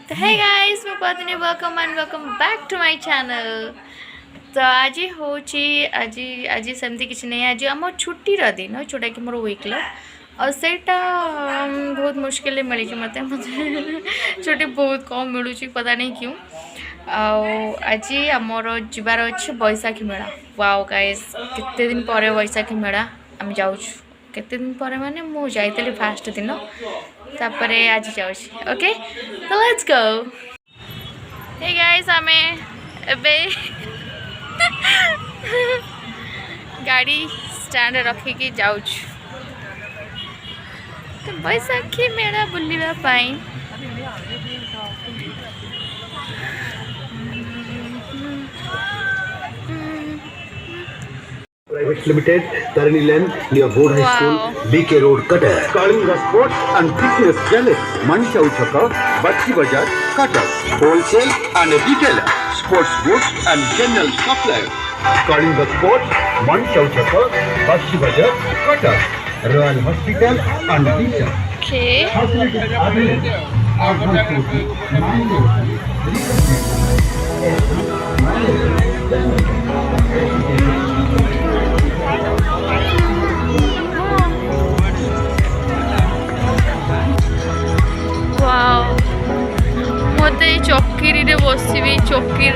तो हे गाइस मैं पत्नी welcome back to my channel. तो आज हूँ आज आज सेमती किसी नहीं आज आम छुट्टीर दिन जोटा कि मोर वीकल और सेटा बहुत मुश्किल मिली मत छुट्टी बहुत कम मिलूँ पता नहीं क्यों। आज आमर जबार अच्छे बैसाखी मेला। वाओ गाइस केते दिन पर बैसाखी मेला आम जाऊँ केते दिन पर माने मु जाइली फास्ट दिन तापरे आज जाऊँ। ओके तो लेट्स गो। हे गाइस आमे एबे गाड़ी स्टैंड रखिकी जाऊँ तो बैसाखी मेला बुलवा पाई। Private Limited, Tarani Lane, near Board High School, BK Road, Cutter. Kalinga Sports and Fitness Challenge, Manisha Uchaka, Batchi Bazar, Cutter. Wholesale and retailer, sports goods and general supplier. Kalinga Sports, Manisha Uchaka, Batchi Bazar, Cutter. Royal Hospital and Visa. Okay. मत चक्री Busby चक्री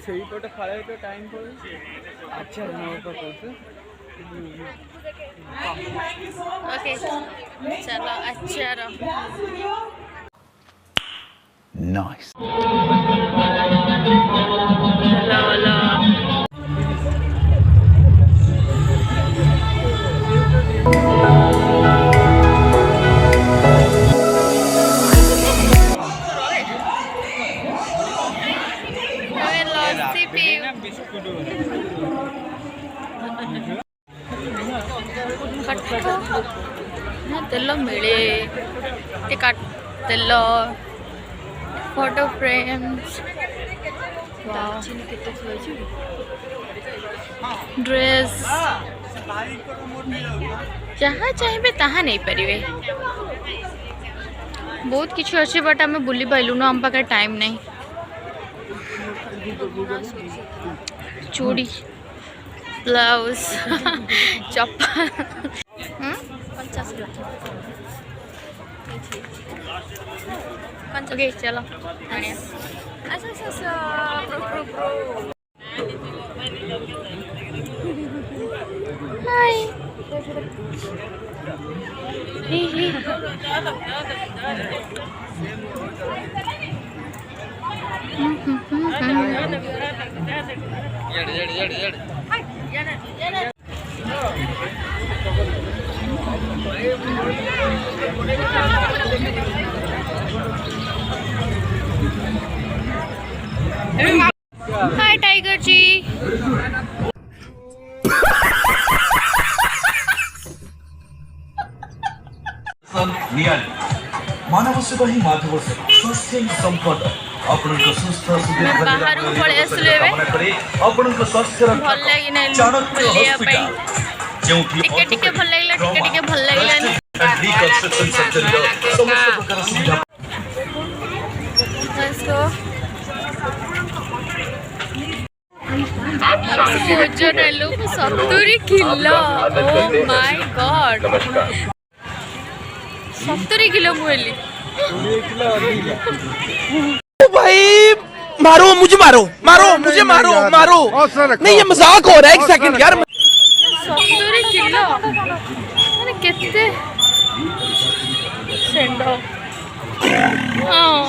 ସେଇପଟେ ଫାଳେ ତ time ପଳଉଛି। ଆଚ୍ଛା ହଁ କହୁଛୁ। ओके चलो अचार Nice. हेलो हेलो लस्सी पीऊ तेल मिले तेल फोटो फ्रेम्स ड्रेस जहाँ चाहिए ताहा नहीं पारे बहुत किसी अच्छे बट आम बुली पाइलु न आम पाखे टाइम नहीं चूड़ी ब्लाउज चप्पल ओके चलो हाय हाय टाइगर जी मानव सेवा ही माधव सेवा स्वास्थ्य संपद आपनक सुस्थ सुदीर्घ बाहर पळे आसले कामना करे आपनक स्वास्थ्य भल लागि नै चाणक्य हॉस्पिटल जेउठी टिके भल लागला टिके भल लागला रिकंस्ट्रक्शन सर्जरी समस्त प्रकार सुविधा लेट्स गो ओजन लोग 70 kilo oh my God 70 kilo मुली भाई मारो मुझे मारो मुझे मारो नहीं ये मजाक हो रहा है। एक सेकंड यार 70 किलो माने केते सेंडो हां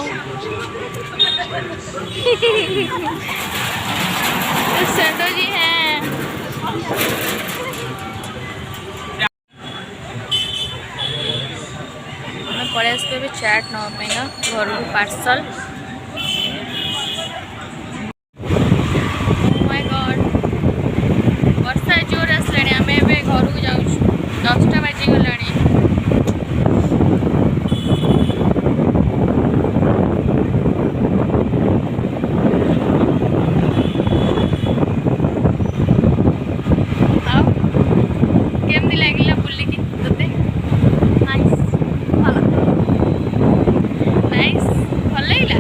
सेंडो जी हैं पड़े आसपे चैट नापी ना घर पार्सल माय गॉड वर्षा जोर आसला आम घर को जाऊँ 10टा बाजिगला केमती लगे बुलिकी ते नाइस नाइस भल लगे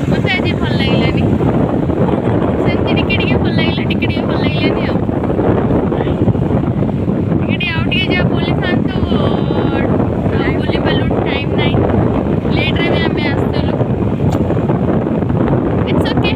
मत आज भल लगलानी सेमती टिके भल लगे टिके भल लगलानी आउटे जहाँ बुली था बुली पालु टाइम नाइन लेट्रे भी आम आसलु इट्स ओके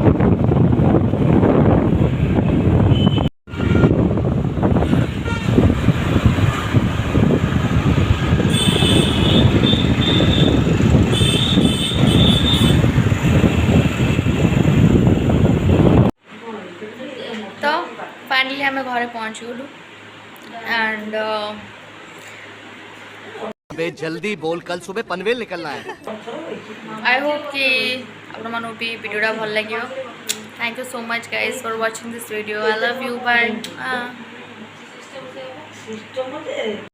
तो फाइनली आम घरे पहुँच गलु एंड जल्दी बोल कल सुबह पनवेल निकलना है। आई होप कि आप भी वीडियोटा भल लगे। Thank you so much guys for watching this video. I love you bye.